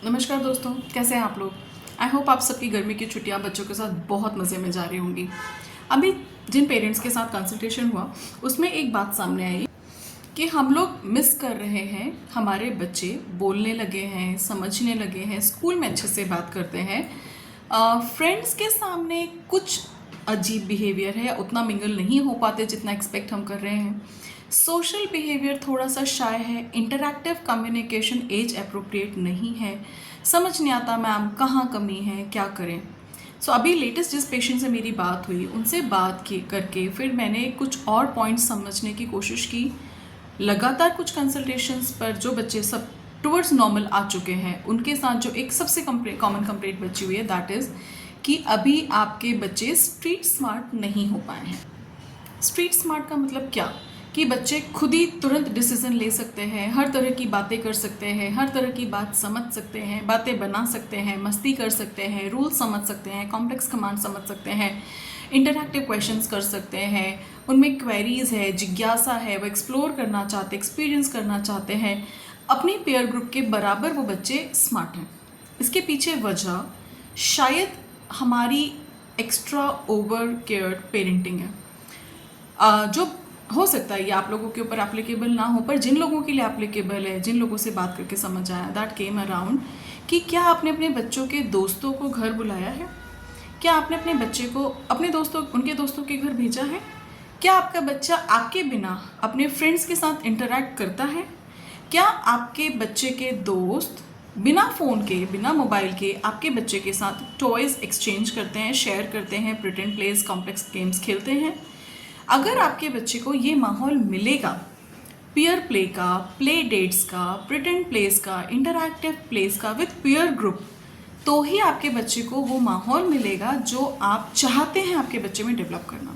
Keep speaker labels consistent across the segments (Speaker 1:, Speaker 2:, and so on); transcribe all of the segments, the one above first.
Speaker 1: नमस्कार दोस्तों, कैसे हैं आप लोग। आई होप आप सबकी गर्मी की छुट्टियां बच्चों के साथ बहुत मज़े में जा रही होंगी। अभी जिन पेरेंट्स के साथ कंसल्टेशन हुआ उसमें एक बात सामने आई कि हम लोग मिस कर रहे हैं, हमारे बच्चे बोलने लगे हैं, समझने लगे हैं, स्कूल में अच्छे से बात करते हैं, फ्रेंड्स के सामने कुछ अजीब बिहेवियर है, उतना मिंगल नहीं हो पाते जितना एक्सपेक्ट हम कर रहे हैं। सोशल बिहेवियर थोड़ा सा शाय है, इंटरैक्टिव कम्युनिकेशन एज अप्रोप्रिएट नहीं है, समझ नहीं आता मैम कहाँ कमी है, क्या करें। अभी लेटेस्ट जिस पेशेंट से मेरी बात हुई उनसे बात की करके फिर मैंने कुछ और पॉइंट्स समझने की कोशिश की। लगातार कुछ कंसल्टेशंस पर जो बच्चे सब टुवर्ड्स नॉर्मल आ चुके हैं उनके साथ जो एक सबसे कॉमन कंप्लेंट बची हुई है दैट इज़ कि अभी आपके बच्चे स्ट्रीट स्मार्ट नहीं हो पाए हैं। स्ट्रीट स्मार्ट का मतलब क्या कि बच्चे खुद ही तुरंत डिसीजन ले सकते हैं, हर तरह की बातें कर सकते हैं, हर तरह की बात समझ सकते हैं, बातें बना सकते हैं, मस्ती कर सकते हैं, रूल समझ सकते हैं, कॉम्प्लेक्स कमांड समझ सकते हैं, इंटरैक्टिव क्वेश्चंस कर सकते हैं, उनमें क्वेरीज है, जिज्ञासा है, वो एक्सप्लोर करना चाहते, एक्सपीरियंस करना चाहते हैं। अपनी पेयर ग्रुप के बराबर वो बच्चे स्मार्ट हैं। इसके पीछे वजह शायद हमारी एक्स्ट्रा ओवर केयर पेरेंटिंग है, जो हो सकता है ये आप लोगों के ऊपर एप्लीकेबल ना हो, पर जिन लोगों के लिए एप्लीकेबल है, जिन लोगों से बात करके समझ आया दैट केम अराउंड कि क्या आपने अपने बच्चों के दोस्तों को घर बुलाया है, क्या आपने अपने बच्चे को अपने दोस्तों उनके दोस्तों के घर भेजा है, क्या आपका बच्चा आपके बिना अपने फ्रेंड्स के साथ इंटरैक्ट करता है, क्या आपके बच्चे के दोस्त बिना फ़ोन के, बिना मोबाइल के आपके बच्चे के साथ टॉयज़ एक्सचेंज करते हैं, शेयर करते हैं, प्रिटेंड प्लेस, कॉम्प्लेक्स गेम्स खेलते हैं। अगर आपके बच्चे को ये माहौल मिलेगा पीयर प्ले का, प्ले डेट्स का, प्रिटेंड प्लेस का, इंटरैक्टिव प्लेस का विद पीयर ग्रुप, तो ही आपके बच्चे को वो माहौल मिलेगा जो आप चाहते हैं आपके बच्चे में डेवलप करना।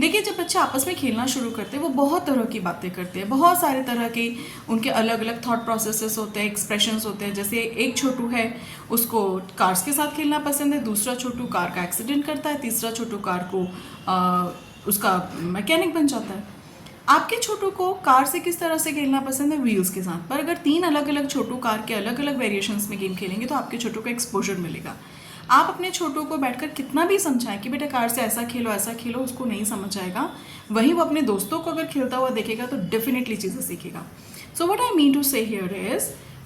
Speaker 1: देखिए, जब बच्चे आपस में खेलना शुरू करते हैं वो बहुत तरह की बातें करते हैं, बहुत सारे तरह के उनके अलग अलग थॉट प्रोसेसेस होते हैं, एक्सप्रेशंस होते हैं। जैसे एक छोटू है, उसको कार्स के साथ खेलना पसंद है, दूसरा छोटू कार का एक्सीडेंट करता है, तीसरा छोटू कार को उसका मैकेनिक बन जाता है। आपके छोटू को कार से किस तरह से खेलना पसंद है, व्हील्स के साथ। पर अगर 3 अलग अलग छोटू कार के अलग अलग वेरिएशंस में गेम खेलेंगे तो आपके छोटू को एक्सपोजर मिलेगा। आप अपने छोटू को बैठकर कितना भी समझाएं कि बेटा कार से ऐसा खेलो ऐसा खेलो, उसको नहीं समझ आएगा। वहीं वो अपने दोस्तों को अगर खेलता हुआ देखेगा तो डेफिनेटली चीज़ें सीखेगा। So what I mean to say here is,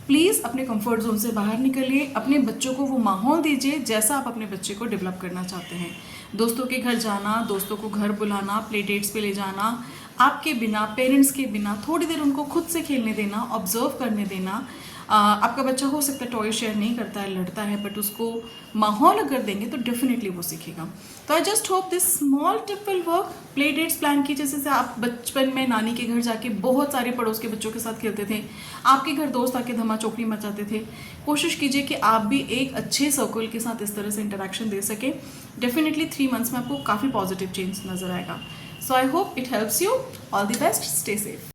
Speaker 1: please अपने कंफर्ट जोन से बाहर निकलिए, अपने बच्चों को वो माहौल दीजिए जैसा आप अपने बच्चे को डेवलप करना चाहते हैं। दोस्तों के घर जाना, दोस्तों को घर बुलाना, प्ले डेट्स पे ले जाना, आपके बिना, पेरेंट्स के बिना थोड़ी देर उनको खुद से खेलने देना, ऑब्जर्व करने देना। आपका बच्चा हो सकता है टॉय शेयर नहीं करता है, लड़ता है, बट उसको माहौल अगर देंगे तो डेफिनेटली वो सीखेगा। तो I just hope this small tip will work. Play dates plan कीजिए, जैसे आप बचपन में नानी के घर जाके बहुत सारे पड़ोस के बच्चों के साथ खेलते थे, आपके घर दोस्त आके धमा चौकड़ी मचाते थे। कोशिश कीजिए कि आप भी एक अच्छे सर्कल के साथ इस तरह से इंटरेक्शन दे सके। डेफिनेटली 3 मंथ्स में आपको काफ़ी पॉजिटिव चेंज नजर आएगा। So I hope it helps you. All the best, stay safe.